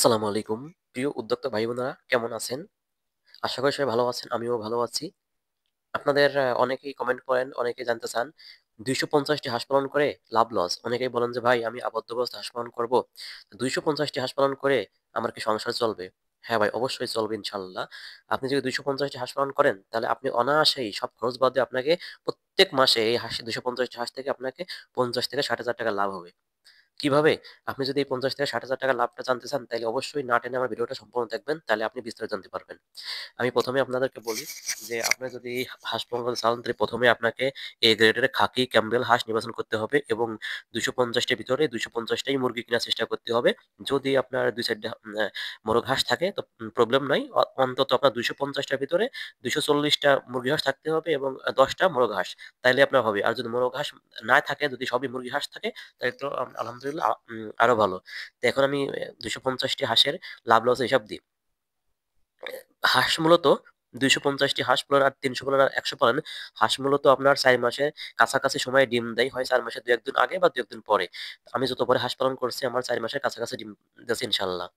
আসসালামু আলাইকুম। প্রিয় উদ্যোক্তা ভাই বোনেরা কেমন আছেন? আশা করি সবাই ভালো আছেন। আমিও ভালো আছি। আপনাদের অনেকেই কমেন্ট করেন, অনেকেই জানতে চান ২৫০ টি হাঁস পালন করে লাভ লস। অনেকেই বলেন যে ভাই আমি আবদ্ধগ্রস্ত হাঁস পালন করব। ২৫০ টি হাঁস পালন করে আমার কি সংসার চলবে? হ্যাঁ ভাই, অবশ্যই চলবে ইনশাআল্লাহ। আপনি যদি ২৫০ টি হাঁস পালন করেন তাহলে আপনি অনায়াসেই সব খরচ বাদ দিয়ে আপনাকে প্রত্যেক মাসে এই ২৫০ টি হাঁস থেকে আপনাকে ৫০,০০০-৬০,০০০ লাভ হবে। কিভাবে? আপনি যদি এই ৫০,০০০-৬০,০০০ লাভটা জানতে চান তাইলে অবশ্যই না টেনে আমার ভিডিওটা সম্পূর্ণ দেখবেন। তাহলে আপনি বিস্তারিত জানতে পারবেন। আমি ১ম এ আপনাদেরকে বলি যে আপনার যদি হাঁস পালন করতে চান তাহলে ১ম এ আপনাকে এ গ্রেডের খাকি ক্যাম্বেল হাঁস নির্বাচন করতে হবে এবং ২৫০ টার ভিতরে ২৫০ টাই মুরগি কেনার চেষ্টা করতে হবে। যদি আপনার ২-৪ টা মোরগ হাঁস থাকে তো প্রবলেম নাই। অন্তত আপনার ২৫০ টার ভিতরে ২৪০ টা মুরগি হাঁস থাকতে হবে এবং ১০ টা মোরগ হাঁস। তাইলে আপনার হবে। আর যদি মোরগ হাঁস না থাকে, যদি সবই মুরগি হাঁস থাকে তাহলে তো আলহামদুলিল্লাহ আরো ভালো। তো এখন আমি ২৫০ টি হাঁসের লাভ লস হিসাব দিই। হাঁস মূলত ২৫০ টি হাঁস পালন আর ৩০০ পালন আর ১০০ পালন, হাঁস মূলত আপনার ৪ মাসের কাছাকাছি সময়ে ডিম দেয়। হয় ৪ মাসের ২-১ দিন আগে বা ২-১ দিন পরে। আমি যত পরে হাঁস পালন করছি আমার ৪ মাসের কাছাকাছি ডিম দিছে ইনশাআল্লাহ।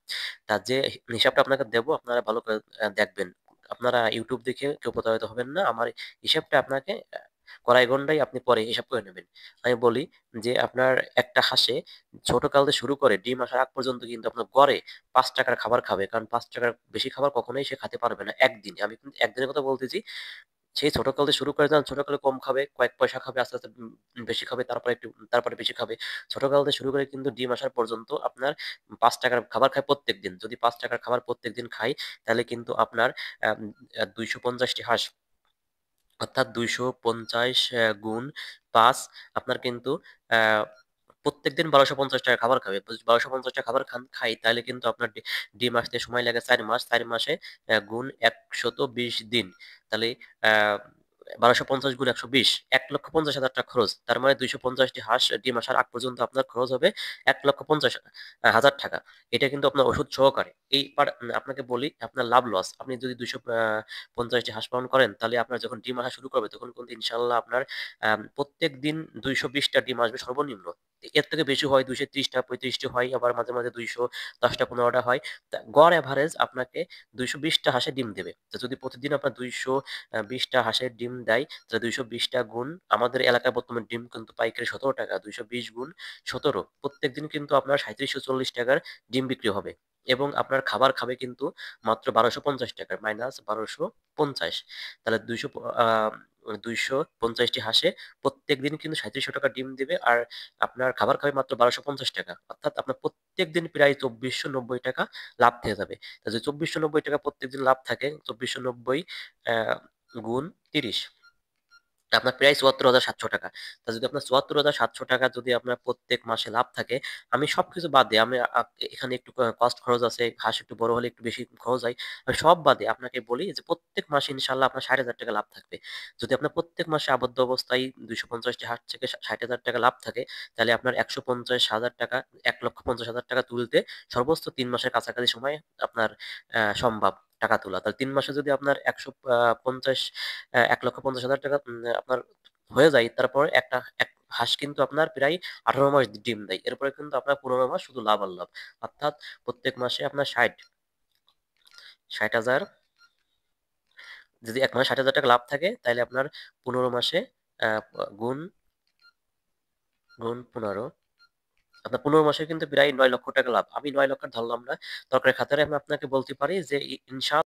তার যে হিসাবটা আপনাকে দেব আপনারা ভালো করে দেখবেন। আপনারা YouTube দেখে কেউ প্রতারিত হবেন না। আমার হিসাবটা আপনাকে কড়াই গন্ডায় আপনি পরে হিসাব করে নেবেন। আমি বলি যে আপনার একটা হাঁসে ছোট কাল থেকে শুরু করে ডিম আসার আগ পর্যন্ত কিন্তু আপনার গড়ে ৳৫ র খাবার খাবে। কারণ ৳৫ র বেশি খাবার কখনোই সে খেতে পারবে না একদিনে। আমি কিন্তু একদিনের কথা বলতেছি। সেই ছোট কাল থেকে শুরু করে যখন ছোট কালে কম খাবে, কয়েক পয়সা খাবে, আস্তে, আস্তে বেশি খাবে, তারপরে বেশি খাবে। ছোট কাল থেকে শুরু করে কিন্তু ডিম আসার পর্যন্ত আপনার ৳৫ র খাবার খায় প্রত্যেকদিন। যদি ৳৫ র খাবার প্রত্যেকদিন খায় তাহলে কিন্তু আপনার আম ২৫০ টি হাঁস, অর্থাৎ ২৫০ গুণ ৫ আপনার কিন্তু আ প্রত্যেকদিন ৳১২৫০ খাবার খাবে। ৳১২৫০ খাবার খাই তাইলে কিন্তু আপনার ডিম আসতে সময় লাগে ৪ মাস। ৪ মাসে গুণ ১২০ দিন। তাহলে আ ১২৫০ গুণ ১২০, ৳১,৫০,০০০ খরচ। তার মানে ২৫০ টি হাঁস ডিম আসার আগ পর্যন্ত আপনার খরচ হবে ৳১,৫০,০০০। এটা কিন্তু আপনার ওষুধ সহকারে। আপনাকে বলি আপনার লাভ লস। আপনি যদি ২৫০ টি হাঁস পালন করেন তাহলে আপনার যখন ডিম আসা শুরু করবে তখন কিন্তু ইনশাআল্লাহ আপনার প্রত্যেকদিন ২২০ টা ডিম আসবে সর্বনিম্ন। এর থেকে বেশি হয় ২৩০ টা ৩৫ টি হয়, আবার মাঝে, মাঝে ২১০ টা ১৫ টা হয়। গড় এভারেজ আপনাকে ২২০ টা হাঁসে ডিম দেবে। তো যদি প্রতিদিন আপনার ২২০ টা হাঁসের ডিম দেয় তাহলে ২২০ টা গুণ আমাদের এলাকায় বর্তমানে ডিম কিন্তু পাইকারি ৳১৭, ২২০ গুণ ১৭ প্রত্যেকদিন কিন্তু আপনার ৳৩৭৪০ র ডিম বিক্রি হবে। এবং আপনার খাবার খাবে কিন্তু মাত্র ৳১২৫০ মাইনাস ১২৫০। তাহলে ২৫০ টি হাঁসে প্রত্যেকদিন কিন্তু ৳৩৭০০ ডিম দিবে। আর আপনার খাবার খাবে মাত্র ৳১২৫০। অর্থাৎ আপনার প্রত্যেকদিন প্রায় ৳২৪৯০ লাভ থেকে যাবে। তো যদি ৳২৪৯০ প্রত্যেকদিন লাভ থাকে, ২৪৯০ গুণ ৩০, আপনার প্রায় ৳৭৪,৭০০। তা যদি আপনার ৳৭৪,৭০০ যদি আপনার প্রত্যেক মাসে লাভ থাকে, আমি সবকিছু বাদ দিয়ে আমি এখানে একটু কস্ট খরচ আছে, হাঁস একটু বড় হলে একটু বেশি খরচ হয়। আমি সব বাদে আপনাকে বলি যে প্রত্যেক মাসে ইনশাআল্লাহ আপনার ৳৬০,০০০ লাভ থাকবে। যদি আপনার প্রত্যেক মাসে আবদ্ধ অবস্থায় ২৫০ টি হাঁস থেকে ৳৬০,০০০ লাভ থাকে, তাহলে আপনার ৳১৫০,০০০, ৳১,৫০,০০০ তুলতে সর্বোচ্চ ৩ মাসের কাছাকাছি সময় আপনার সম্ভব টাকা তোলা। তাহলে ৩ মাসে যদি আপনার ১৫০ ৳১,৫০,০০০ আপনার হয়ে যায়, তারপর এক হাঁস কিন্তু আপনার প্রায় ১৮ মাস ডিম দেয়। এরপরে কিন্তু আপনার ১৫ মাস শুধু লাভ আর লাভ। অর্থাৎ প্রত্যেক মাসে আপনার ৬০,০০০ যদি ১ মাসে ৳৬০,০০০ লাভ থাকে তাইলে আপনার ১৫ মাসে আ গুণ, ১৫ আপনার ১৫ মাসে কিন্তু প্রায় ৳৯,০০,০০০ লাভ। আমি ৳৯,০০,০০০ ধরলাম না। দরকারের খাতিরে আমি আপনাকে বলতে পারি যে ইনশাআল্লাহ